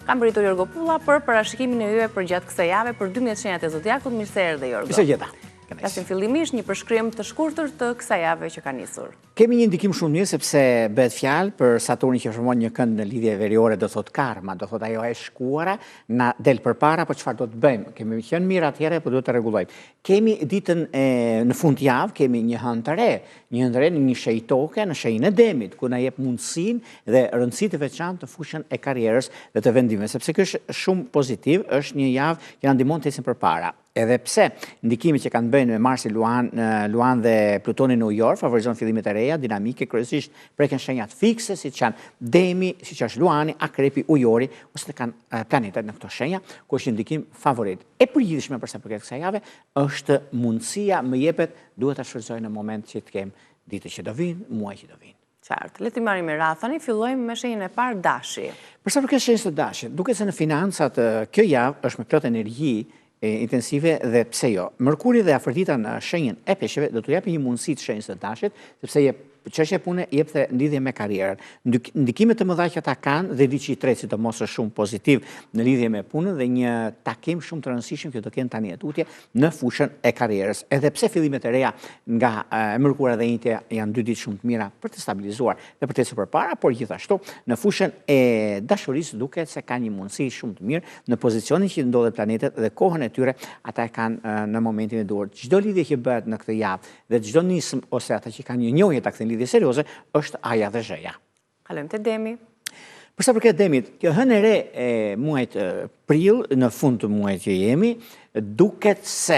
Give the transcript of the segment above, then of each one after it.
Kam bëritur Jorgo Pulla për parashikimin e juve për gjatë kësaj jave për 12 shenjat e zodiakut. Mirë se erdhe Jorgo. Mirë se gjeta. Flasim fillimisht një përshkrim të shkurtër të kësaj jave që ka nisur. Kemi një ndikim shumë mirë sepse bëhet fjalë për Saturnin që formon një kënd në lidhje veriore, do thot karma, do thot ajo e shkuara na del përpara, po çfarë do të bëjmë? Kemi qenë mirë atëherë, po duhet të rregullojmë. Kemi ditën në fundjavë, kemi një hënë të re, në një shenjë toke, në shenjën e Demit, ku na jep mundësinë dhe rëndësi të veçantë të fushën e karrierës dhe të vendimeve, sepse kjo është shumë pozitiv, është një javë që na ndihmon të ecim përpara. Edhe pse ndikimi që kanë bënë me Marsi, Luan dhe Plutoni në ujor favorizon fillimet e reja, dinamike, kryesisht preken shenjat fikse, siç janë Demi, siç është Luani, Akrepi, Ujori, ose të kanë planetet në këto shenja, ku është një ndikim favorit. E përgjithshme për sa përket kësaj jave është mundësia më jepet, duhet ta shfrytëzoj në moment që të kem ditë që do vinë, muaj që do vinë. Qartë, le të marrim me radhën, fillojmë me shenjën e parë Dashi. Për sa përket shenjës së Dashit, duket se në financat kjo javë është me plot energji intensive dhe pse jo. Mërkuri dhe Afrodita në shenjën e Peshqve do t'u japë një mundësi të shenjës së Dashit, sepse çështja e punës jep dhe lidhje me karrierën. Ndikimet të mëdha që ata kanë dhe diçi i tretë sidomos është shumë pozitiv në lidhje me punën dhe një takim shumë të rëndësishëm që do kenë tani tutje në fushën e karrierës. Edhe pse fillimet e reja nga Mërkura dhe Njëtja janë dy ditë shumë të mira për të stabilizuar dhe për të ecur përpara, por gjithashtu në fushën e dashurisë duket se ka një mundësi shumë të mirë në pozicionin që ndodhen planetet dhe kohën e tyre ata e kanë në momentin e duhur. Çdo lidhje që bëhet në këtë javë dhe çdo nismë ose ata që kanë një njohje ta kthen lidhje serioze është Aja dhe Zheja. Kalojmë te Demi. Për sa përket Demit, kjo hënë e re e muajit prill, në fund të muajit që jemi, duket se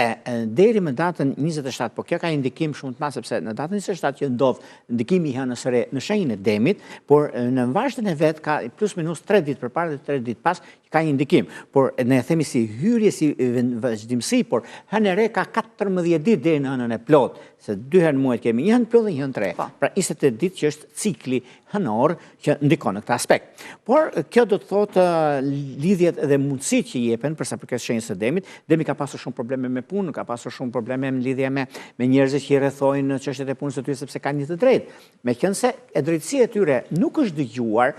deri më datën 27, po kjo ka një ndikim shumë të madh sepse në datën 27 që ndodh ndikimi i hënës së re në shenjën e Demit, por në vazhdën e vet ka plus minus 3 ditë përpara dhe 3 ditë pas ka një ndikim, por ne e themi si hyrje, si vazhdimsi, por hënë e re ka 14 ditë deri në hënën e plot, se 2 herë në muaj kemi një hënë plot dhe një hënë të re. Pra 28 ditë që është cikli hënor që ndikon në këtë aspekt. Por kjo do të thotë lidhjet dhe mundësitë që jepen përsa përket shenjës së Demit. Demi ka pasur shumë probleme me punën, ka pasur shumë probleme në lidhje me njerëzit që i rrethojnë çështjet e punës së tyre sepse kanë një të drejtë. Meqense e drejtësia e tyre nuk është dëgjuar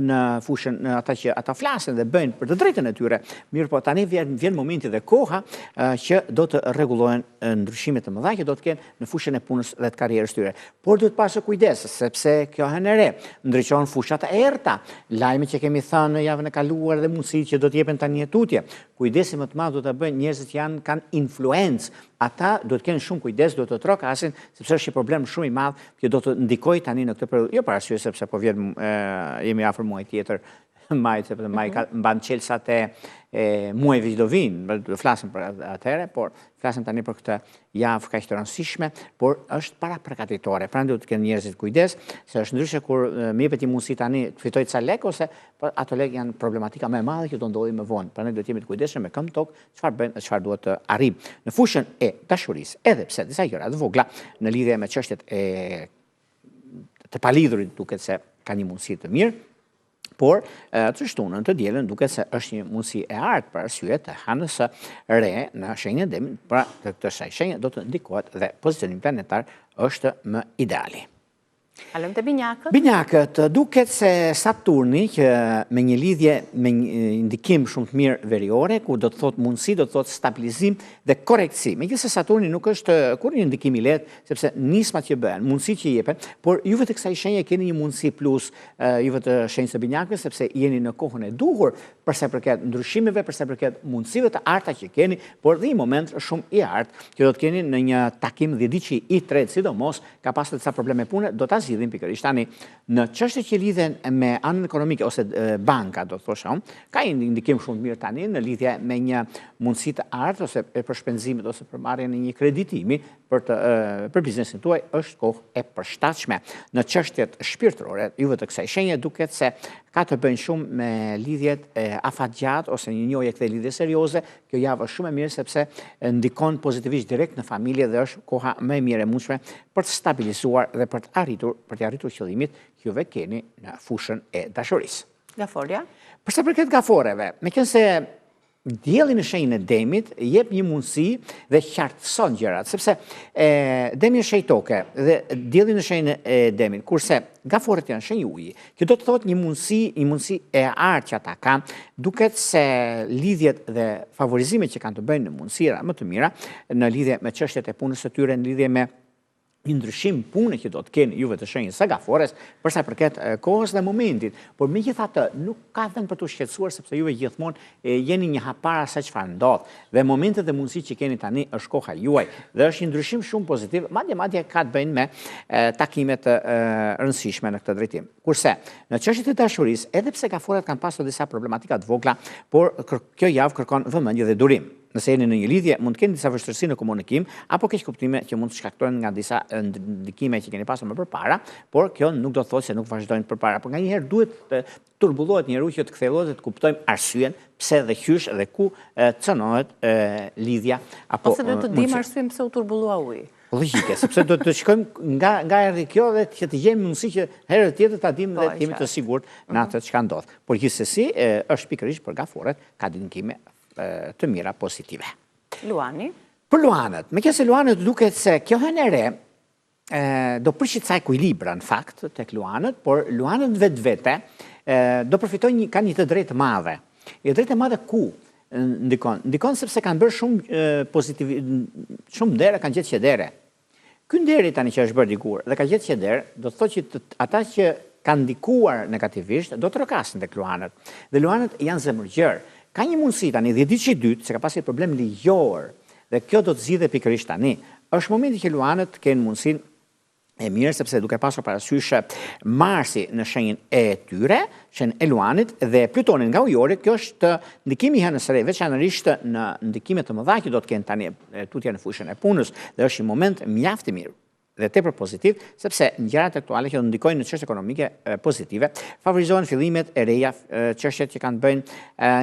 në fushën në ata që ata flasin dhe bëjnë për të drejtën e tyre. Mirë, po tani vjen momenti dhe koha që do të rregullohen ndryshime të mëdha që do të kenë në fushën e punës dhe të karrierës tyre. Por duhet pasur kujdes sepse kjo hënë e re ndriçon fushat e errta, lajmet që kemi thënë në javën e kaluar dhe mundësitë që do të jepen tani tutje. Kujdesi më të madh do ta bëjnë njerëzit që kanë influencë. Ata do të kenë shumë kujdes, do të trokasin sepse është një problem shumë i madh që do të ndikojë tani në këtë periudhë. Jo për arsye sepse po vjen jemi afër muajit tjetër, maj, sepse maj mban çelsat e muajve që do vinë, do flasim për atëherë, por flasim tani për këtë javë kaq të rëndësishme, por është parapërgatitore. Prandaj do të kenë njerëzit kujdes, se është ndryshe kur më jepet një mundësi tani të fitoj ca lek ose ato lek janë problematika më e madhe që do ndodhin më vonë. Prandaj do të jemi të kujdesshëm me këmbë tokë, çfarë bëjmë dhe çfarë duhet të arrijmë. Në fushën e dashurisë, edhe pse disa gjëra të vogla në lidhje me çështjet të palidhurit duket se ka një mundësi të mirë. Por të shtunën të dielën duket se është një mundësi e artë për arsye të hënës së re në shenjën e Demit, pra këtë shenjë do të ndikohet dhe pozicionimi planetar është më ideali. Kalojmë te Binjakët. Binjakët, duket se Saturni që me një lidhje, me një ndikim shumë të mirë veriore, ku do të thotë mundësi, do të thotë stabilizim dhe korrektësi. Megjithëse Saturni nuk është kur një ndikim i lehtë, sepse nismat që bëhen, mundësitë që jepen, por juve të kësaj shenje keni një mundësi plus juve të shenjës së Binjakëve, sepse jeni në kohën e duhur përsa përket ndryshimeve, përsa përket mundësive të arta që keni, por dhe një moment shumë i artë që do të keni në një takim dhjetëçi i tretë, sidomos ka pasur disa probleme pune, do ta zgjidhim pikërisht tani në çështjet që lidhen me anën ekonomike ose banka, do të thosha unë, ka një ndikim shumë të mirë tani në lidhje me një mundësi të artë ose për shpenzimet ose për marrjen e një kreditimi për biznesin tuaj është kohë e përshtatshme. Në çështjet shpirtërore, juve të kësaj shenje duket se ka të bëjnë shumë me lidhjet afatgjat ose një njohje këtë lidhje serioze. Kjo javë është shumë e mirë sepse ndikon pozitivisht direkt në familje dhe është koha më e mirë e mundshme për të stabilizuar dhe për të arritur qëllimit që juve keni në fushën e dashurisë. Gaforja? Për sa përket gaforeve, meqense Dielli në shenjën e demit jep një mundësi dhe qartëson gjërat, sepse demi është shenjë toke dhe dielli në shenjën e demit, kurse gaforet janë shenjë uji. Kjo do të thotë një mundësi e artë që ata kanë, duket se lidhjet dhe favorizimet që kanë të bëjnë në mundësira më të mira, në lidhje me çështjet e punës së tyre, në lidhje me një ndryshim pune që do të kenë juve të shenjës së gafores, përsa përket kohës dhe momentit, por megjithatë nuk ka vend për të shqetësuar sepse juve gjithmonë jeni një hapara se çfarë ndodh. Dhe momentet dhe mundësitë që keni tani është koha juaj dhe është një ndryshim shumë pozitiv, madje ka të bëjnë me takimet të rëndësishme në këtë drejtim. Kurse në çështjet e dashurisë, edhe pse gaforet kanë pasur disa problematika të vogla, por kjo javë kërkon vëmendje dhe durim. Nëse jeni në një lidhje, mund të keni disa vështirësi në komunikim, apo keq kuptime që mund të shkaktohen nga disa ndikime që keni pasur më përpara, por kjo nuk do të thotë se nuk vazhdojnë përpara. Por nganjëherë duhet të turbullohet njeriu që të kthehet dhe të kuptojmë arsyen pse dhe qysh dhe ku cënohet lidhja apo ose do të dim arsyen pse u turbullua uji. Logjike, sepse do të shkojmë nga erdhi kjo dhe që të gjejmë mundësi që herë tjetër ta dimë dhe të jemi të sigurt në atë çka ndodh. Por gjithsesi është pikërisht për gaforet ka ndikime të mira pozitive. Luani? Për luanët, meqense luanët duket se kjo hënë e re do prishit sa ekuilibra në fakt tek luanët, por luanët vetvete do përfitojnë kanë një të drejtë madhe. E drejtë madhe ku ndikon? Ndikon sepse kanë bërë shumë dere, kanë gjetë qedere. Ky nderi tani që është bërë dikur dhe ka gjetë qeder, do të thotë që ata që kanë ndikuar negativisht do të rokasin tek luanët. Dhe luanët janë zemërgjër. Ka një mundësi tani, dhe ditë që dytë, se ka pasur problem ligjor, dhe kjo do të zgjidhe pikërisht tani. Është momenti që luanët kenë mundësin e mirë, sepse duke pasur parasysh Marsi në shenjën e tyre, shenjën e luanit, dhe Plutonin nga ujori, kjo është ndikimi i hënës së re, veçanërisht në ndikimet të mëdha që do të kenë tani tutje në fushën e punës, dhe është një moment mjaft i mirë dhe tepër pozitiv, sepse gjërat aktuale që ndikojnë në çështje ekonomike pozitive, favorizohen fillimet e reja, çështjet që kanë bëjnë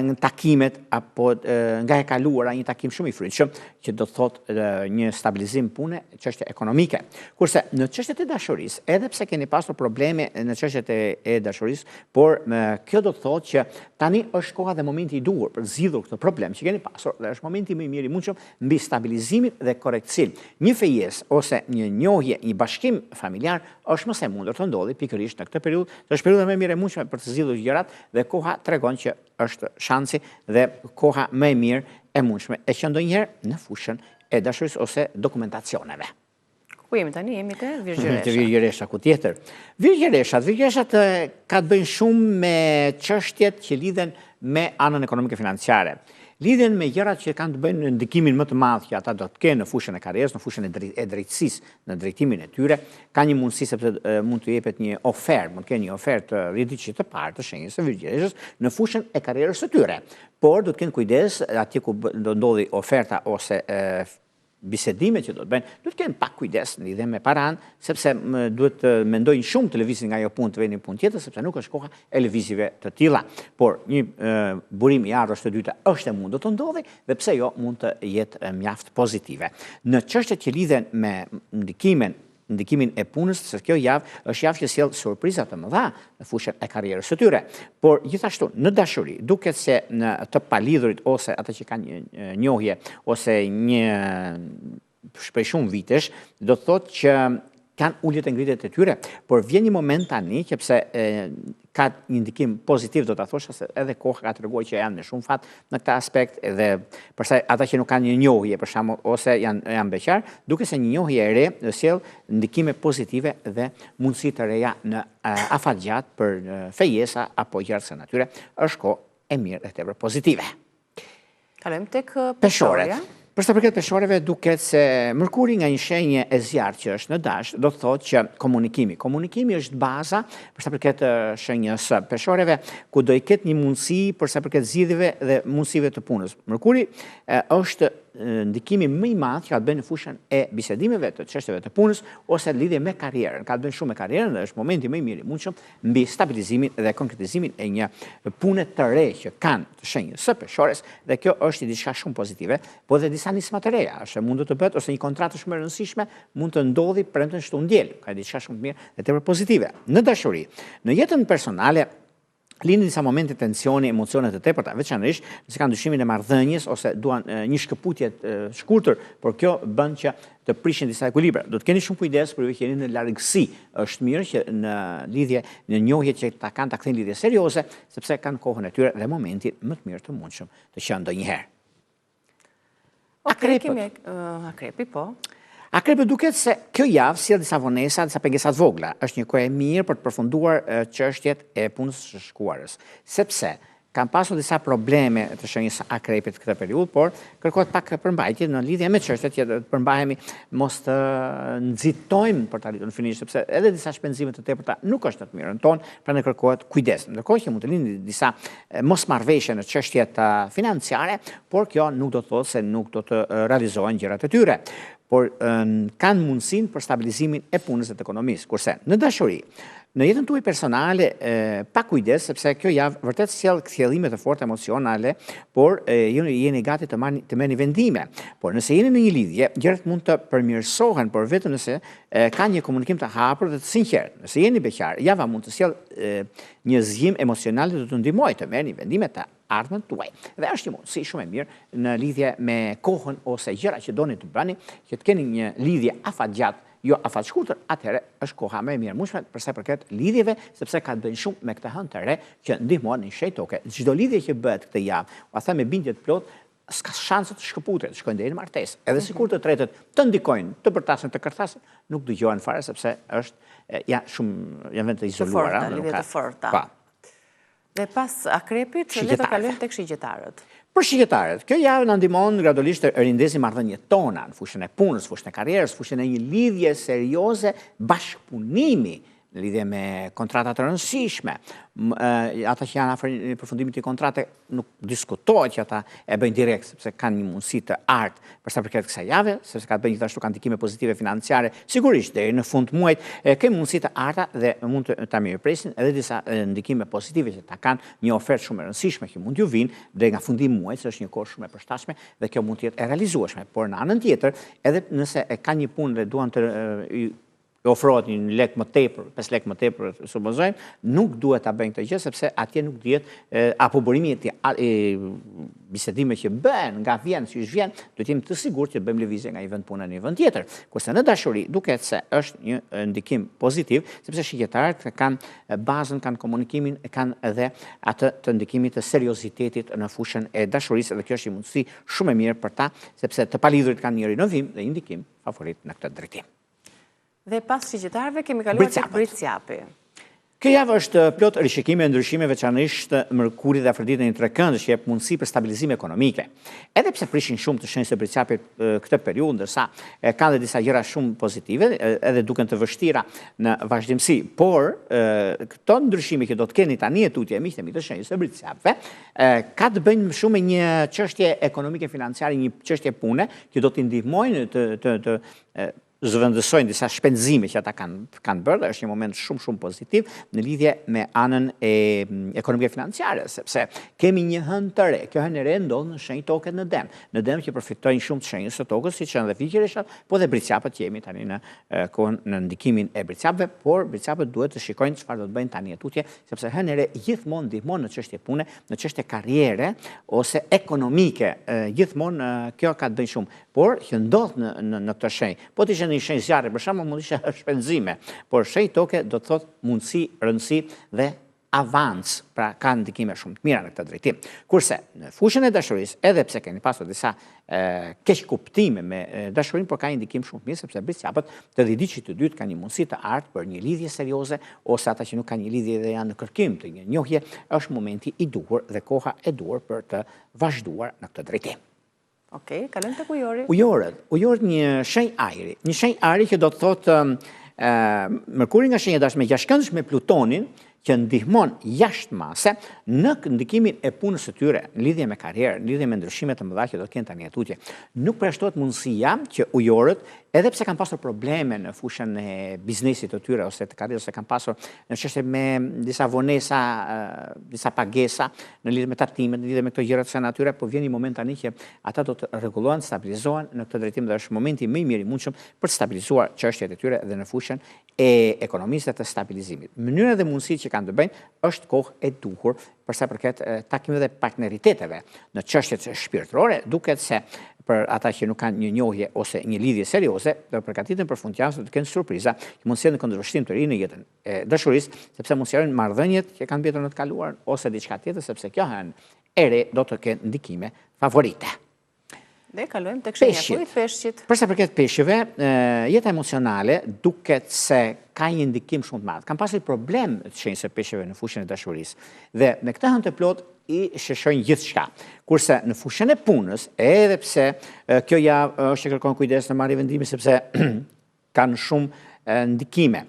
në takimet apo nga e kaluara, një takim shumë i frytshëm që do të thotë një stabilizim pune, çështje ekonomike. Kurse në çështjet e dashurisë, edhe pse keni pasur probleme në çështjet e dashurisë, por kjo do të thotë që tani është koha dhe momenti i duhur për të zgjidhur këtë problem që keni pasur dhe është momenti më i mirë i mundshëm mbi stabilizimin dhe korrektësin. Një fejes ose një bashkim familjar është më së mundur të ndodhi pikërisht në këtë periudhë, është periudha më e mirë e mundshme për të zgjidhur gjërat dhe koha tregon që është shansi dhe koha më e mirë e mundshme e që ndonjëherë në fushën e dashurisë ose dokumentacioneve. Ku jemi tani? Jemi te Virgjëresha. Te Virgjëresha, ku tjetër? Virgjëreshat ka të bëjnë shumë me çështjet që lidhen me anën ekonomike financiare. Lidhen me gjërat që kanë të bëjnë në ndikimin më të madh që ata do të kenë në fushën e karrierës, në fushën e drejtësisë, në drejtimin e tyre, ka një mundësi sepse mund të jepet një ofertë, mund të kenë një ofertë rrjedhiçe të parë të shenjës së Virgjëreshës në fushën e karrierës së tyre. Por do të kenë kujdes atje ku do ndodhi oferta ose bisedimet që do të bëjnë, duhet të kenë pak kujdes në lidhje me paran, sepse duhet të mendojnë shumë të lëvizin nga ajo punë të vënë punë tjetër, sepse nuk është koha e lëvizjeve të tilla. Por një burim i ardhës të dyta është e mundur të ndodhi dhe pse jo mund të jetë mjaft pozitive. Në çështjet që lidhen me ndikimin e punës, se kjo javë është javë që sjell surpriza të mëdha në fushën e karrierës së tyre. Por gjithashtu në dashuri, duket se në të palidhurit ose ata që kanë një njohje ose një prej shumë vitesh, do të thotë që kanë uljet e ngritjet e tyre, por vjen një moment tani që pse ka një ndikim pozitiv, do ta thosha se edhe koha ka treguar që janë me shumë fat në këtë aspekt, edhe përsa ata që nuk kanë një njohje për shembull ose janë beqar, duke se një njohje e re sjell ndikime pozitive dhe mundësi të reja në afatgjat për fejesa apo gjëra të natyre, është kohë e mirë dhe tepër pozitive. Kalojmë tek peshorja. Për sa përket peshoreve, duket se Mërkuri nga një shenjë e zjarrt që është në dash, do të thotë që komunikimi është baza për sa përket shenjës së peshoreve, ku do i ketë një mundësi për sa përket zgjidhjeve dhe mundësive të punës. Mërkuri është ndikimi më i madh që ka të bëjë në fushën e bisedimeve të çështjeve të punës ose lidhje me karrierën. Ka të bëjë shumë me karrierën dhe është momenti më i mirë i mundshëm mbi stabilizimin dhe konkretizimin e një pune të re që kanë të shenjës së peshores dhe kjo është diçka shumë pozitive, po dhe disa nisma të reja, është mund të bëhet ose një kontratë shumë e rëndësishme mund të ndodhi premten shtunë diel. Ka diçka shumë të mirë dhe tepër pozitive. Në dashuri, në jetën personale lindin disa momente tensioni, emocionet të tepërta, veçanërisht nëse kanë ndryshimin e marrëdhënies ose duan një shkëputje shkurtër, por kjo bën që të prishin disa ekuilibra. Do të keni shumë kujdes për ju që jeni në largësi. Është mirë që në lidhje, në njohje që ta kanë ta kthejnë lidhje serioze, sepse kanë kohën e tyre dhe momentin më të mirë të mundshëm të qenë ndonjëherë. Akrepi, po. Akrepi duket se kjo javë sjell disa vonesa, disa pengesa të vogla. Është një kohë e mirë për të përfunduar çështjet e punës së shkuarës, sepse kanë pasur disa probleme të shenjës akrepit këtë periudhë, por kërkohet pak përmbajtje në lidhje me çështjet që të përmbahemi, mos të nxitojmë për të arritur në finish, sepse edhe disa shpenzime të tepërta nuk është në të mirën tonë, prandaj kërkohet kujdes. Ndërkohë që mund të lindin disa mosmarrëveshje në çështjet financiare, por kjo nuk do të thotë se nuk do të realizohen gjërat e tyre, por kanë mundësinë për stabilizimin e punës dhe të ekonomisë. Kurse në dashuri, në jetën tuaj personale, pa kujdes, sepse kjo javë vërtet sjell kthjellime të forta emocionale, por jeni gati të merrni vendime. Por nëse jeni në një lidhje, gjërat mund të përmirësohen, por vetëm nëse ka një komunikim të hapur dhe të sinqert. Nëse jeni beqar, java mund të sjell një zgjim emocional dhe të ndihmojë të merrni vendime të ardhmen tuaj. Dhe është një mundësi shumë e mirë në lidhje me kohën ose gjëra që doni të bëni, që të keni një lidhje afatgjatë, jo afat shkurtër, atëherë është koha më e mirë mundshme për sa i përket lidhjeve, sepse ka të bëjë shumë me këtë hënë të re që ndihmon në shenjë toke. Çdo lidhje që bëhet këtë javë, u them me bindje të plot, s'ka shanse të shkëputet, të shkojnë deri në martesë. Edhe sikur të tretët të ndikojnë, të përtasen, të kërthasen, nuk dëgjohen fare sepse është janë vend të izoluara, lidhje të forta. Dhe pas akrepit, le të kalojmë tek shigjetarët. Për shigjetarët, kjo javë na ndihmon gradualisht të rindesim marrëdhëniet tona në fushën e punës, fushën e karrierës, fushën e një lidhje serioze, bashkëpunimi në lidhje me kontrata të rëndësishme. Ata që janë afër përfundimit të kontrate nuk diskutohet që ata e bëjnë direkt, sepse kanë një mundësi të artë për sa përket kësaj jave, sepse ka të bëjnë gjithashtu kanë ndikime pozitive financiare, sigurisht deri në fund të muajit kanë mundësi të arta dhe mund të ta mirëpresin edhe disa ndikime pozitive që ta kanë një ofertë shumë e rëndësishme që mund t'ju vinë deri nga fundimi i muajit, është një kohë shumë e përshtatshme dhe kjo mund të jetë e realizueshme. Por në anën tjetër, edhe nëse kanë një punë dhe duan të ofrohet një lek më tepër, 5 lek më tepër, supozojmë, nuk duhet ta bëjnë këtë gjë sepse atje nuk dihet apo burimi i bisedime që bëhen nga vjen, si vjen, do të jemi të sigurt që bëjmë lëvizje nga një vend pune në një vend tjetër. Kurse në dashuri duket se është një ndikim pozitiv, sepse shigjetarët kanë bazën, kanë komunikimin, kanë edhe atë të ndikimit të seriozitetit në fushën e dashurisë, dhe kjo është një mundësi shumë e mirë për ta, sepse të palidhurit kanë një rinovim dhe një ndikim favorit në këtë drejtim. Dhe pas shigjetarëve kemi kaluar tek Britsjapi. Kjo javë është plot rishikime e ndryshime, veçanërisht Mërkuri dhe Afrodita në trekëndë që jep mundësi për stabilizim ekonomike. Edhe pse prishin shumë të shenjtë së Britsjapit këtë periudhë, ndërsa kanë dhe disa gjëra shumë pozitive, edhe duken të vështira në vazhdimsi, por këto ndryshime që do të keni tani e tutje miqtë mi të shenjës së Britsjapëve, ka të bëjnë shumë me një çështje ekonomike financiare, një çështje pune që do t'i ndihmojnë të zëvendësojnë disa shpenzime që ata kanë bërë, dhe është një moment shumë pozitiv në lidhje me anën e ekonomike financiare, sepse kemi një hënë të re. Kjo hënë e re ndodh në shenjë toke në Dem. Në Dem që përfitojnë shumë të shenjës së tokës, siç janë dhe Fiqëreshat, po dhe Britsjapët jemi tani në kohën në ndikimin e Britsjapëve, por Britsjapët duhet të shikojnë çfarë do të bëjnë tani tutje, sepse hënë e re gjithmonë ndihmon në çështje pune, në çështje karriere ose ekonomike, gjithmonë kjo ka të bëjë shumë. Por që ndodh në këtë shenjë. Po të ishte një shenjë zjarri, për shembull, mund të ishte shpenzime, por shenjë toke do të thotë mundësi, rëndësi dhe avans, pra ka ndikime shumë të mira në këtë drejtim. Kurse në fushën e dashurisë, edhe pse keni pasur disa keq kuptime me dashurinë, por ka një ndikim shumë të mirë, sepse Britsjapët të dhëdiçit të dytë kanë një mundësi të artë për një lidhje serioze, ose ata që nuk kanë një lidhje dhe janë në kërkim të një njohje, është momenti i duhur dhe koha e duhur për të vazhduar në këtë drejtim. Okej, kalojmë tek ujori. Ujorët një shenjë ajri. Një shenjë ajri që do të thotë Mërkuri nga shenja dashme jashtëkëndësh me Plutonin, që ndihmon jashtë mase në ndikimin e punës së tyre, në lidhje me karrierë, në lidhje me ndryshimet të mëdha që do të kenë tani tutje. Nuk përshtohet mundësia që ujorët edhe pse kanë pasur probleme në fushën e biznesit të tyre ose të karrierës, ose kanë pasur në çështje me disa vonesa, disa pagesa në lidhje me tatimet, në lidhje me këto gjëra të natyre, po vjen një moment tani që ata do të rregullohen, stabilizohen në këtë drejtim dhe është momenti më i mirë i mundshëm për të stabilizuar çështjet e tyre dhe në fushën e ekonomisë dhe të stabilizimit. Mënyra dhe mundësitë që kanë të bëjnë është kohë e duhur për sa përket takimeve dhe partneriteteve në çështjet shpirtërore, duket se për ata që nuk kanë një njohje ose një lidhje serioze, do përgatiten për fundjavë të kenë surpriza që mund të sjellin kundërshtim të ri në jetën e dashurisë, sepse mund të sjellin marrëdhëniet që kanë mbetur në të kaluar ose diçka tjetër, sepse kjo hënë e re do të kenë ndikime favorite. Dhe kalojmë tek shenja e peshqit. Përsa përket peshqeve, jeta emocionale duket se ka një ndikim shumë të madh. Kam pasur problem të shenjës së peshqeve në fushën e dashurisë. Dhe me këtë hënë të plot i sheshojnë gjithçka. Kurse në fushën e punës, edhe pse kjo javë është që kërkon kujdes në marrje vendimi sepse kanë shumë ndikime.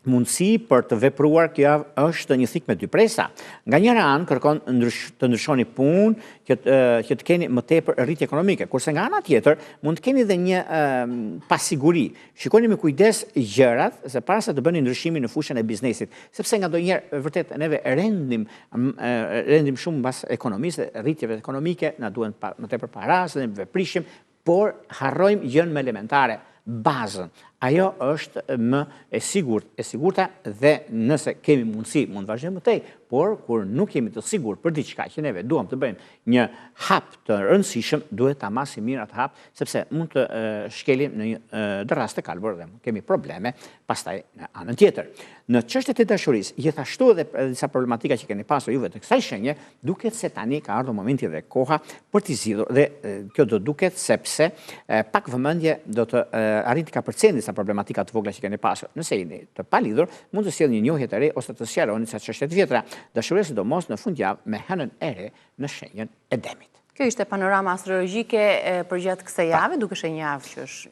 Mundësi për të vepruar kjo javë është një thik me dy presa. Nga njëra anë kërkon të ndryshoni punë, që të keni më tepër rritje ekonomike, kurse nga ana tjetër mund të keni edhe një pasiguri. Shikoni me kujdes gjërat se para se të bëni ndryshimin në fushën e biznesit, sepse ngadonjëherë vërtet neve rendim shumë mbas ekonomisë, rritjeve ekonomike, na duhen më tepër para, se ne veprishim, por harrojmë gjën më elementare, bazën. Ajo është më e sigurta dhe nëse kemi mundësi, mund të vazhdojmë më tej, por kur nuk jemi të sigurt për diçka që neve duam të bëjmë një hap të rëndësishëm, duhet ta masim mirë atë hap, sepse mund të shkelim në një rast të kalbër dhe kemi probleme pastaj në anën tjetër. Në çështjet e dashurisë, gjithashtu edhe disa problematika që keni pasur juve të kësaj shenje, duket se tani ka ardhur momenti dhe koha për t'i zgjidhur dhe kjo do duket sepse pak vëmendje do të arrin të kapërcen disa problematika të vogla që keni pasur. Nëse jeni të palidhur, mund të sjellni një njohje të re ose të sqaroni disa çështje të vjetra. Dashuria sidomos në fundjavë me hënën e re në shenjën e Demit. Kjo ishte panorama astrologjike për gjatë kësaj jave, duke qenë një javë që është,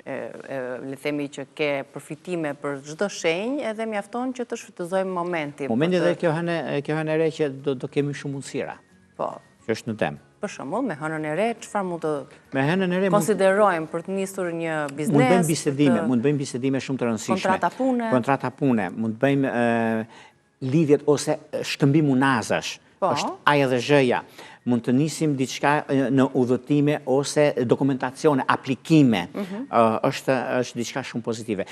le të themi që ke përfitime për çdo shenjë, edhe mjafton që të shfrytëzojmë momentin. Momenti dhe kjo hënë e re që do kemi shumë mundësira. Po. Që është në temë. Për shembull, me hënën e re, çfarë mund të konsiderojmë për të nisur një biznes? Mund bëjmë bisedime shumë të rëndësishme. Kontrata pune, mund bëjmë lidhjet ose shkëmbim unazash. Është A-ja dhe Z-ja. Mund të nisim diçka në udhëtime ose dokumentacione, aplikime. Është diçka shumë pozitive.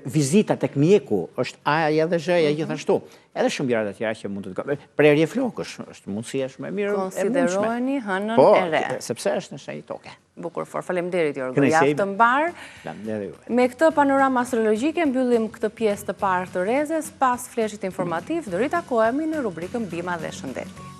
Vizita tek mjeku është A-ja dhe Z-ja gjithashtu. Edhe shumë gjëra të tjera që mund të bëjmë. Prerje flokësh është mundësia shumë e mirë. Konsiderojeni hënën e re. Po, sepse është në shenjë toke. Bukur fort. Faleminderit Jorgo. Javë të mbar. Me këtë panoramë astrologjike mbyllim këtë pjesë të parë të Rezes. Pas fleshit informativ, do ritakohemi në rubrikën Bima dhe Shëndeti.